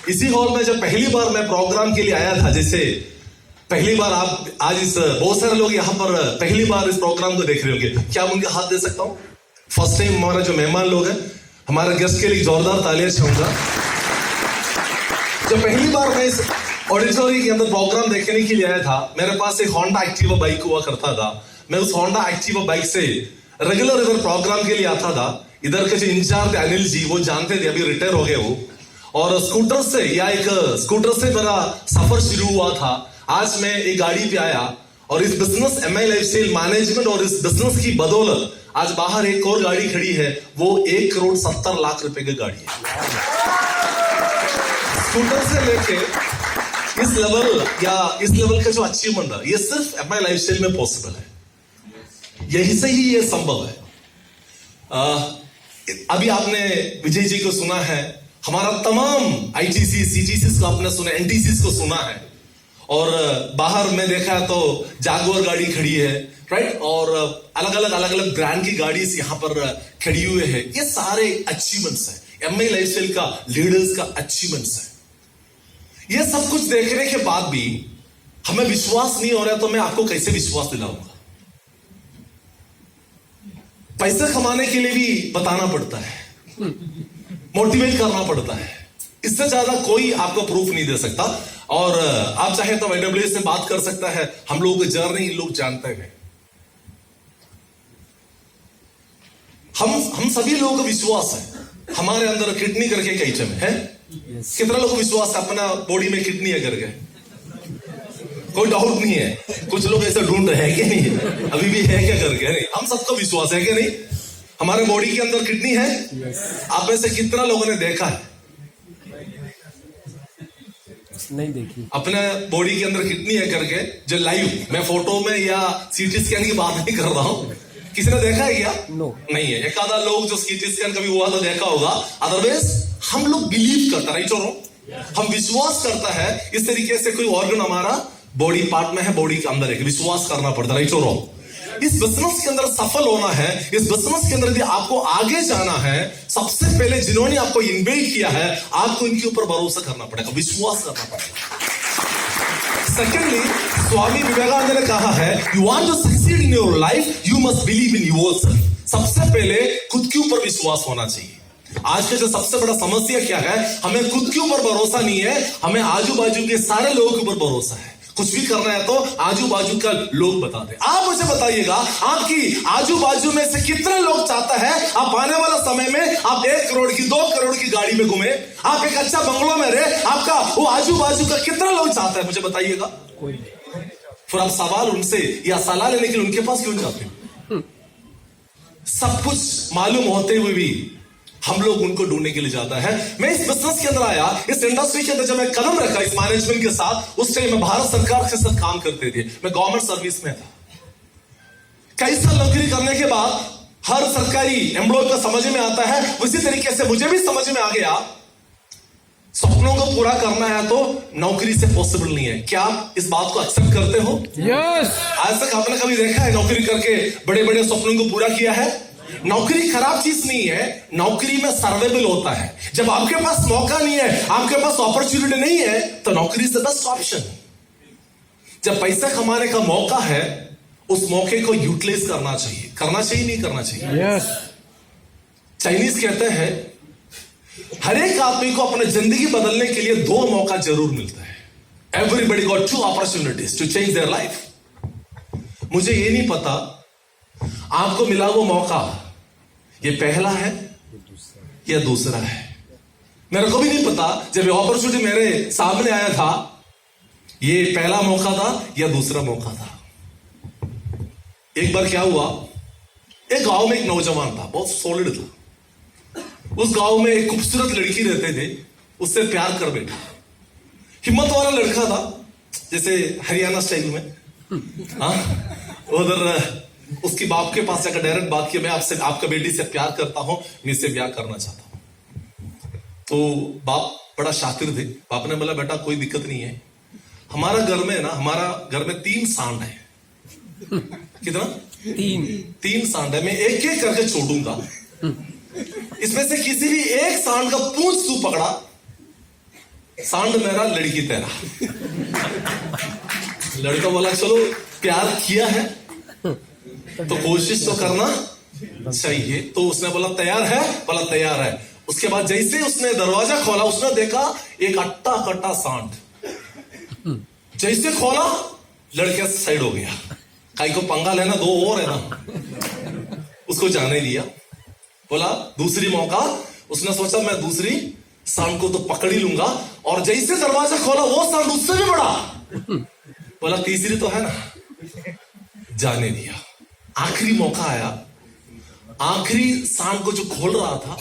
इसी हॉल में जब पहली बार मैं प्रोग्राम के लिए आया था, जैसे पहली बार आप आज इस बहुत सारे लोग यहाँ पर पहली बार इस प्रोग्राम को देख रहे होंगे, क्या मैं उनके हाथ दे सकता हूँ? फर्स्ट टाइम हमारा जो मेहमान लोग हैं, हमारे गेस्ट के लिए जोरदार तालियां चाहूंगा। जब पहली बार मैं इस ऑडिटोरियम के अंदर प्रोग्राम देखने के लिए आया था, मेरे पास एक होंडा एक्टिवा बाइक हुआ करता था। मैं उस होंडा एक्टिवा बाइक से रेगुलर इधर प्रोग्राम के लिए आता था। इधर के जो इंचार्ज अनिल जी, वो जानते थे, अभी रिटायर हो गए वो। और स्कूटर से मेरा सफर शुरू हुआ था। आज मैं एक गाड़ी पे आया और इस बिजनेस MI लाइफस्टाइल मैनेजमेंट और इस बिजनेस की बदौलत आज बाहर एक और गाड़ी खड़ी है, वो 1,70,00,000 रुपए की गाड़ी है। स्कूटर से लेके इस लेवल का जो अचीवमेंट है, ये सिर्फ MI लाइफस्टाइल में पॉसिबल है। यही से ही ये संभव है। अभी आपने विजय जी को सुना है, हमारा तमाम ITC, CTC को आपने सुना, NTC को सुना है। और बाहर में देखा तो जागुआर गाड़ी खड़ी है, राइट, और अलग अलग ब्रांड की गाड़ी यहाँ पर खड़ी हुए है। ये सारे अचीवमेंट्स है, MI लाइफस्टाइल का, लीडर्स का अचीवमेंट्स है। ये सब कुछ देखने के बाद भी हमें विश्वास नहीं हो रहा, तो मैं आपको कैसे विश्वास दिलाऊंगा? पैसे कमाने के लिए भी बताना पड़ता है, मोटिवेट करना पड़ता है। इससे ज्यादा कोई आपको प्रूफ नहीं दे सकता। और आप चाहे तो AWS से बात कर सकता है, हम लोगों की जर्नी लोग जानते हैं। हम सभी लोगों को विश्वास है हमारे अंदर किडनी करके एक आइटम है। कितना लोगों को विश्वास है अपना बॉडी में किडनी है करके? कोई डाउट नहीं है। कुछ लोग ऐसा ढूंढ रहे हैं कि नहीं, अभी भी है क्या करके? नहीं, हम सबको विश्वास है कि नहीं हमारे बॉडी के अंदर किडनी है? आप में से कितना लोगों ने देखा है? नहीं देखी अपने बॉडी के अंदर किडनी है करके, जो लाइव, मैं फोटो में या CT स्कैन की बात नहीं कर रहा हूं। किसी ने देखा है क्या? नो नहीं है। एक आधा लोग जो CT स्कैन कभी हुआ तो देखा होगा, अदरवाइज हम लोग बिलीव करता है, हम विश्वास करता है इस तरीके से कोई ऑर्गन हमारा बॉडी पार्ट में है, बॉडी के अंदर है, विश्वास करना पड़ता है। इस बिजनेस के अंदर सफल होना है, इस बिजनेस के अंदर यदि आपको आगे जाना है, सबसे पहले जिन्होंने आपको इन्वाइट किया है, आपको इनके ऊपर भरोसा करना पड़ेगा, विश्वास करना पड़ेगा। सेकेंडली, स्वामी विवेकानंद ने कहा है, you want to succeed in your life, you must believe in yourself. सबसे पहले खुद के ऊपर विश्वास होना चाहिए। आज का जो सबसे बड़ा समस्या क्या है, हमें खुद के ऊपर भरोसा नहीं है, हमें आजू बाजू के सारे लोगों के ऊपर भरोसा है। कुछ भी करना है तो आजू बाजू का लोग बता दे। आप मुझे बताइएगा, आपकी आजू बाजू में से कितने लोग चाहता है आप आने वाला समय में आप 1 करोड़ की, 2 करोड़ की गाड़ी में घूमे, आप एक अच्छा बंगलो में रहे, आपका वो आजू बाजू का कितना लोग चाहता है? मुझे बताइएगा। फिर आप सवाल उनसे या सलाह लेने के लिए उनके पास क्यों जाते हैं? सब कुछ मालूम होते हुए भी हम लोग उनको ढूंढने के लिए जाता है। मैं इस बिजनेस के अंदर आया, इस इंडस्ट्री के अंदर जब मैं कदम रखा इस मैनेजमेंट के साथ, उस टाइम मैं भारत सरकार के साथ काम करते थे, मैं गवर्नमेंट सर्विस में था। कई साल नौकरी करने के बाद हर सरकारी एम्प्लॉय को समझ में आता है, उसी तरीके से मुझे भी समझ में आ गया, सपनों को पूरा करना है तो नौकरी से पॉसिबल नहीं है। क्या आप इस बात को एक्सेप्ट करते हो? यस। आज तक आपने कभी देखा है नौकरी करके बड़े बड़े सपनों को पूरा किया है? नौकरी खराब चीज नहीं है, नौकरी में सर्वाइवल होता है। जब आपके पास मौका नहीं है, आपके पास अपॉर्चुनिटी नहीं है, तो नौकरी से बेस्ट ऑप्शन। जब पैसा कमाने का मौका है, उस मौके को यूटिलाइज करना चाहिए। करना चाहिए, नहीं करना चाहिए? यस। चाइनीज कहते हैं हर एक आदमी को अपने जिंदगी बदलने के लिए 2 मौका जरूर मिलता है। Everybody got 2 opportunities to change their life. मुझे ये नहीं पता आपको मिला वो मौका ये पहला है या दूसरा है। मेरे को भी नहीं पता जब ये अपॉर्चुनिटी मेरे सामने आया था, ये पहला मौका था या दूसरा मौका था। एक बार क्या हुआ, एक गांव में एक नौजवान था, बहुत सॉलिड था। उस गांव में एक खूबसूरत लड़की रहते थे, उससे प्यार कर बैठा। हिम्मत वाला लड़का था, जैसे हरियाणा स्टाइल में। उधर उसकी बाप के पास जाकर डायरेक्ट बात की, मैं आपसे, आपका बेटी से प्यार करता हूं, मैं इससे ब्याह करना चाहता हूं। तो बाप बड़ा शातिर थे। बाप ने बोला, बेटा कोई दिक्कत नहीं है, हमारा घर में ना, हमारा घर में 3 सांड है। कितना? 3 सांड है, मैं एक एक करके छोड़ूंगा। इसमें से किसी भी एक सांड का पूंछ तू पकड़ा, सांड मेरा लड़की तेरा। लड़का बोला चलो प्यार किया है तो कोशिश तो करना चाहिए। तो उसने बोला तैयार है, बोला तैयार है। उसके बाद जैसे उसने दरवाजा खोला उसने देखा एक अट्टा कट्टा सांड। जैसे खोला लड़का साइड हो गया, कई को पंगा लेना, दो और है ना, उसको जाने दिया। बोला दूसरी मौका, उसने सोचा मैं दूसरी सांड को तो पकड़ ही लूंगा, और जैसे दरवाजा खोला वो सांड उससे भी बड़ा। बोला तीसरी तो है ना, जाने दिया। आखिरी मौका आया, आखिरी सांड को जो खोल रहा था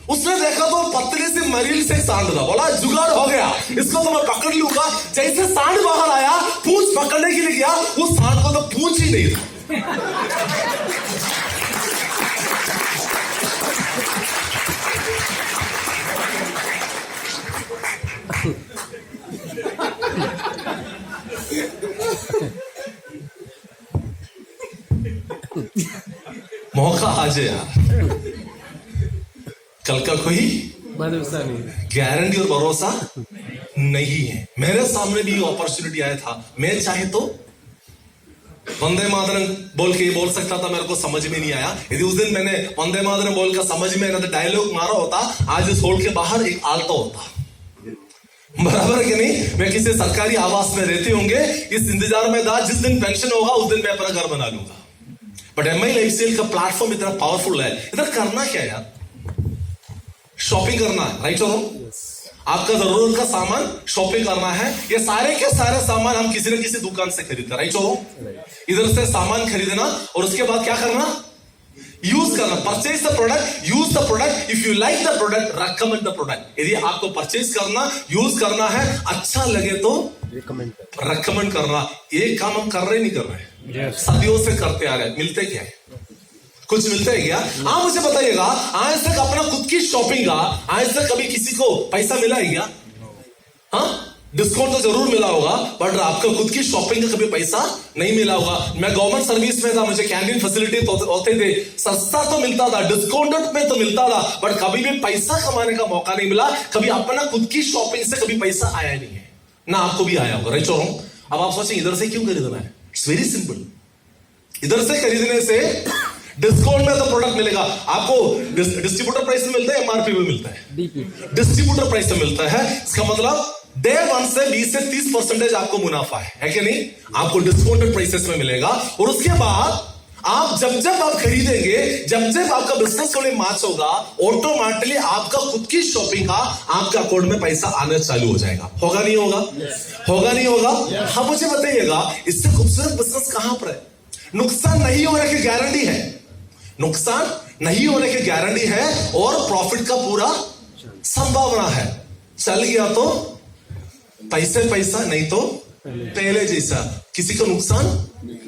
उसने देखा तो पतले से मरील से सांड था। बोला जुगाड़ हो गया, इसको तो मैं पकड़ लूंगा। जैसे सांड बाहर आया, पूंछ पकड़ने के लिए गया, उस सांड को तो पूंछ ही नहीं था। मौका आ जाए यार, कल का कोई भरोसा नहीं। गारंटी और भरोसा नहीं है। मेरे सामने भी अपॉर्चुनिटी आया था, मैं चाहे तो वंदे मातरम बोल के बोल सकता था, मेरे को समझ में नहीं आया। यदि उस दिन मैंने वंदे मातरम बोल कर समझ में आया तो डायलॉग मारा होता, आज इस होल के बाहर एक आलता होता। बराबर है कि नहीं? मैं किसी सरकारी आवास में रहते होंगे, इस इंतजार में था जिस दिन पेंशन होगा उस दिन मैं अपना घर बना लूंगा। बट एमआई लाइफस्टाइल का प्लेटफॉर्म इतना पावरफुल है। इधर करना क्या यार, शॉपिंग करना है, राइट और आपका जरूरत का सामान शॉपिंग करना है। ये सारे के सारे सामान हम किसी न किसी दुकान से खरीदते हैं, राइट और इधर से सामान खरीदना और उसके बाद क्या करना, यूज करना। Purchase the product, use the product, if you like the product recommend the product. यदि आपको परचेज करना, यूज करना है, अच्छा लगे तो रेकमेंड करना। ये काम हम कर रहे नहीं कर रहे, सदियों से करते आ रहे। मिलते क्या है, कुछ मिलता है क्या? हाँ मुझे बताइएगा, आज तक अपना खुद की शॉपिंग का आज तक कभी किसी को पैसा मिला है क्या? हाँ डिस्काउंट तो जरूर मिला होगा, बट आपका खुद की शॉपिंग का कभी पैसा नहीं मिला होगा। मैं गवर्नमेंट सर्विस में था, मुझे कैंटीन फैसिलिटी होते थे, सस्ता तो मिलता था, डिस्काउंटेड में तो मिलता था, बट कभी भी पैसा कमाने का मौका नहीं मिला। कभी अपना खुद की शॉपिंग से कभी पैसा आया नहीं है, ना आपको भी आया होगा, राइट और रॉन्ग? अब आप सोचें इधर से क्यों खरीदना है? It's very simple. इधर से खरीदने से डिस्काउंट में तो प्रोडक्ट मिलेगा आपको, डिस्ट्रीब्यूटर प्राइस में मिलता है, एमआरपी में मिलता है, डिस्ट्रीब्यूटर प्राइस में मिलता है। इसका मतलब डे 1 से 20 से 30% आपको मुनाफा है कि नहीं? आपको डिस्काउंटेड प्राइसेस में मिलेगा। और उसके बाद आप जब जब आप खरीदेंगे, जब जब आपका बिजनेस थोड़ी मार्च होगा, ऑटोमेटिकली आपका खुद की शॉपिंग का आपका अकाउंट में पैसा आना चालू हो जाएगा। होगा नहीं होगा? होगा नहीं होगा? हाँ मुझे बताइएगा, इससे खूबसूरत बिजनेस कहां पर है? नुकसान नहीं होने की गारंटी है, नुकसान नहीं होने की गारंटी है, और प्रॉफिट का पूरा संभावना है। चल गया तो पैसे पैसा, नहीं तो पहले जैसा, किसी को नुकसान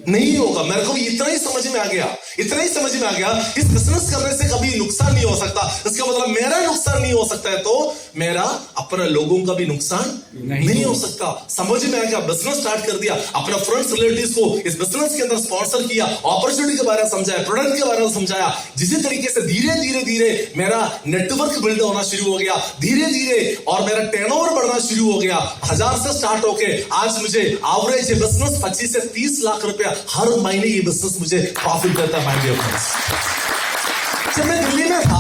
नहीं होगा। मेरे को इतना ही समझ में आ गया, इतना ही समझ में आ गया, इस बिजनेस करने से कभी नुकसान नहीं हो सकता। इसका मतलब मेरा नुकसान नहीं हो सकता है तो मेरा अपना लोगों का भी नुकसान नहीं हो सकता। समझ में आ गया, बिजनेस स्टार्ट कर दिया, अपना फ्रेंड्स रिलेटिव्स को इस बिजनेस के अंदर स्पॉन्सर किया, अपॉर्चुनिटी के बारे में समझाया, प्रोडक्ट के बारे में समझाया। जिस तरीके से धीरे धीरे धीरे मेरा नेटवर्क बिल्ड होना शुरू हो गया, धीरे धीरे और मेरा टर्नओवर बढ़ना शुरू हो गया। 1000 से स्टार्ट होके आज मुझे एवरेज बिजनेस 25 से 30 लाख रुपया हर महीने ये बिजनेस मुझे प्रॉफिट करता है। जब मैं दिल्ली में था,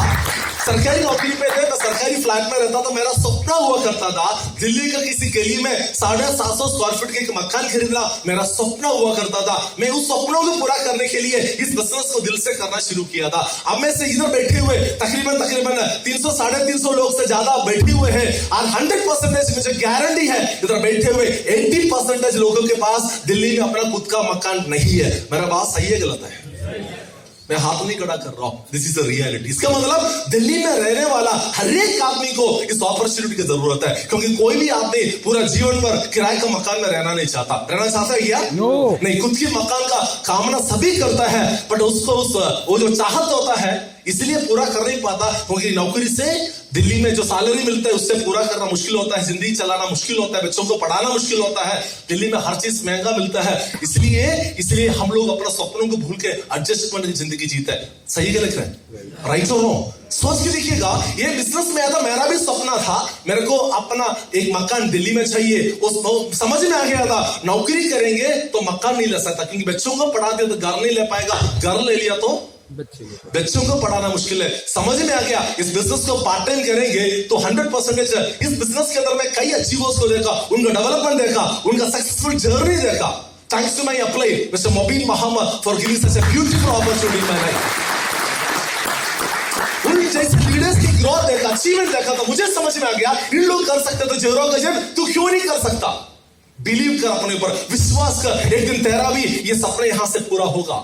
सरकारी नौकरी पे थे, मैं सरकारी फ्लैट में रहता था, मेरा सपना हुआ करता था दिल्ली का किसी गली में 750 स्क्वायर फीट का एक मकान खरीदना मेरा सपना हुआ करता था। मैं उस सपनों को पूरा करने के लिए इस बिजनेस को दिल से करना शुरू किया था। अब में से इधर बैठे हुए तकरीबन 300 350 लोग से ज्यादा बैठे हुए हैं, और 100% मुझे गारंटी है इधर बैठे हुए 80% लोगों के पास दिल्ली में अपना खुद का मकान नहीं है। मेरा बात सही है गलत है? मैं हाथ नहीं खड़ा कर रहा हूं, दिस इज द रियलिटी। इसका मतलब दिल्ली में रहने वाला हर एक आदमी को इस अपॉर्चुनिटी की जरूरत है, क्योंकि कोई भी आदमी पूरा जीवन पर किराए का मकान में रहना नहीं चाहता। रहना चाहता है क्या? नहीं, खुद के मकान का कामना सभी करता है, बट उसको वो जो चाहत होता है इसलिए पूरा कर नहीं पाता, क्योंकि नौकरी से दिल्ली में जो सैलरी मिलता है उससे पूरा करना मुश्किल होता है, जिंदगी चलाना मुश्किल होता है, बच्चों को पढ़ाना मुश्किल होता है। दिल्ली में हर चीज महंगा मिलता है, इसलिए हम लोग अपना सपनों को भूल के एडजस्टमेंट की जिंदगी जीते हैं। सही गलत है, राइट और रॉन्ग? सोच के देखिएगा, ये बिजनेस में आया था, मेरा भी सपना था, मेरे को अपना एक मकान दिल्ली में चाहिए। उस समझ में आ गया था नौकरी करेंगे तो मकान नहीं ले सकता, क्योंकि बच्चों को पढ़ा दिया तो घर नहीं ले पाएगा, घर ले लिया तो बच्चों को पढ़ाना मुश्किल है। समझ में आ गया, इस बिजनेस को पार्ट टाइम करेंगे तो 100% इस बिजनेस के अंदर मैं कई अचीवर्स को देखा, उनका डेवलपमेंट देखा, उनका सक्सेसफुल जर्नी देखा। Thanks to my apply mister Mobin Mohammad for giving such a beautiful opportunity in my life. उन जैसे लीडर्स की ग्रोथ देखा, अचीवमेंट देखा तो मुझे समझ में आ गया, इन लोग कर सकते तो जेरो गजब तू क्यों नहीं कर सकता? बिलीव कर अपने ऊपर, विश्वास कर, एक दिन तेरा भी ये सपना यहां से पूरा होगा।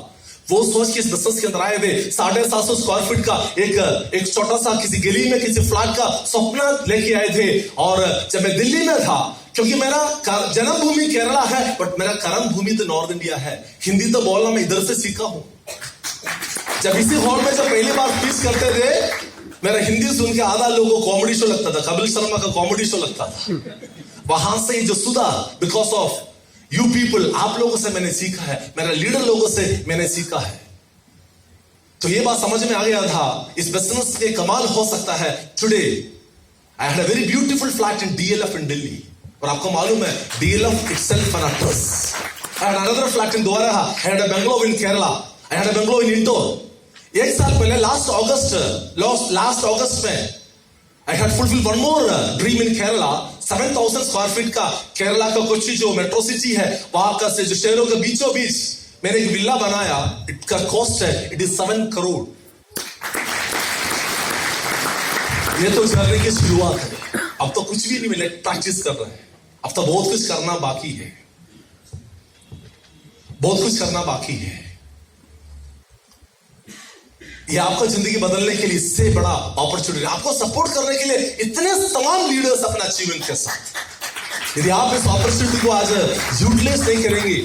वो सोच के इस बिजनेस के अंदर आए थे। 750 स्क्वायर फीट का एक छोटा सा किसी गली में किसी फ्लैट का सपना लेके आए थे। और जब मैं दिल्ली में था, क्योंकि मेरा जन्मभूमि केरला है बट मेरा कर्म भूमि तो नॉर्थ इंडिया है, हिंदी तो बोलना मैं इधर से सीखा हूं। जब इसी हॉल में जब पहली बार स्पीच करते थे, मेरा हिंदी सुन के आधा लोगों को कॉमेडी शो लगता था, कपिल शर्मा का कॉमेडी शो लगता था। वहां से जो सुधा, बिकॉज ऑफ यू पीपल, आप लोगों से मैंने सीखा है, मेरा लीडर लोगों से मैंने सीखा है। तो ये बात समझ में आ गया था, इस बिजनेस के कमाल हो सकता है। Today I had a very beautiful flat in DLF in Delhi, और आपको मालूम है DLF itself an address. I had another flat in Dwarka, I had a bungalow in Kerala, I had a bungalow in Indore. एक साल पहले लास्ट अगस्त में I had fulfilled one more dream in Kerala. 7,000 square feet का केरला का कोच्चि जो मेट्रो सिटी है, वहां का से जो शहरों के बीचों बीच मैंने एक विला बनाया। इसका कॉस्ट है, इट इज 7 करोड़। ये तो जर्नी की शुरुआत है, अब तो कुछ भी नहीं मिले, प्रैक्टिस कर रहे हैं। अब तो बहुत कुछ करना बाकी है, बहुत कुछ करना बाकी है। ये आपका जिंदगी बदलने के लिए इससे बड़ा अपॉर्चुनिटी, आपको सपोर्ट करने के लिए इतने तमाम लीडर्स अपना अचीवमेंट के साथ। यदि आप इस अपॉर्चुनिटी को आज यूटिलाइज नहीं करेंगे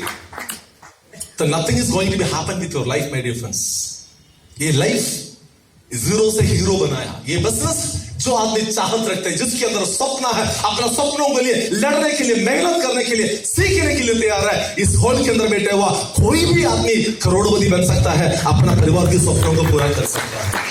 तो nothing is going to be happen with your life my dear friends. ये लाइफ जीरो से हीरो बनाया, ये बिजनेस जो आदमी चाहत रखते हैं, जिसके अंदर सपना है, अपना सपनों के लिए लड़ने के लिए, मेहनत करने के लिए, सीखने के लिए तैयार है, इस हॉल के अंदर बैठा हुआ कोई भी आदमी करोड़पति बन सकता है, अपना परिवार के सपनों को पूरा कर सकता है।